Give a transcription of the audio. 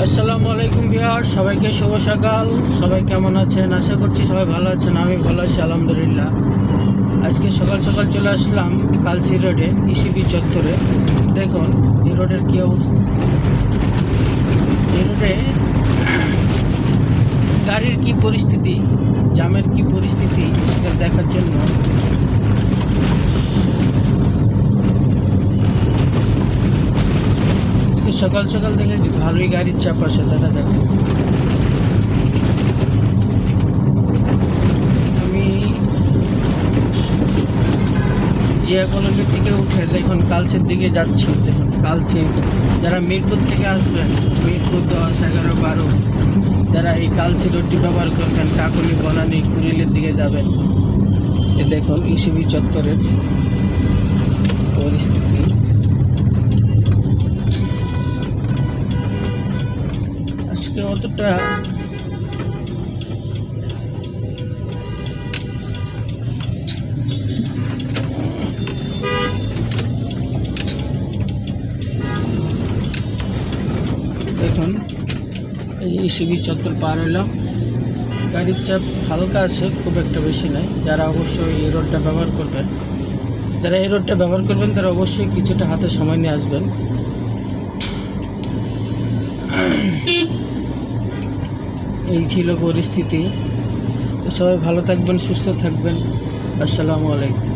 আসসালামু আলাইকুম ভিউয়ার্স, সবাইকে শুভ সকাল। সবাই কেমন আছেন? আশা করছি সবাই ভালো আছেন। আমি ভালো আছি আলহামদুলিল্লাহ। আজকে সকাল সকাল চলে আসলাম কালসি রোডে, ইসিবি চত্বরে। দেখুন এই রোডের কী অবস্থা। এই রোডে গাড়ির কি পরিস্থিতি, জ্যামের কি পরিস্থিতি দেখার জন্য সকাল সকাল দেখে ভালোই গাড়ির চাপ আসে, দেখা যাক। আমি জিয়া কলোনির দিকে উঠে দেখুন কালসির দিকে যাচ্ছি। দেখুন কালসি, যারা মিরপুর থেকে আসবেন, মিরপুর 10, 11, 12, যারা এই কালসি রোডটি ব্যবহার করবেন, কাকলি, বনানী, কুড়িলের দিকে যাবেন। এ দেখুন ইসিবি চত্বরের পরিস্থিতি। আজকে অতটা দেখুন এই ইসিবি চত্বর পার হলাম। গাড়ির চাপ হালকা আছে, খুব একটা বেশি নাই। যারা অবশ্যই এই রোডটা ব্যবহার করবেন, তারা অবশ্যই কিছুটা হাতে সময় নিয়ে আসবেন। এই ছিল পরিস্থিতি। সবাই ভালো থাকবেন, সুস্থ থাকবেন। আসসালামু আলাইকুম।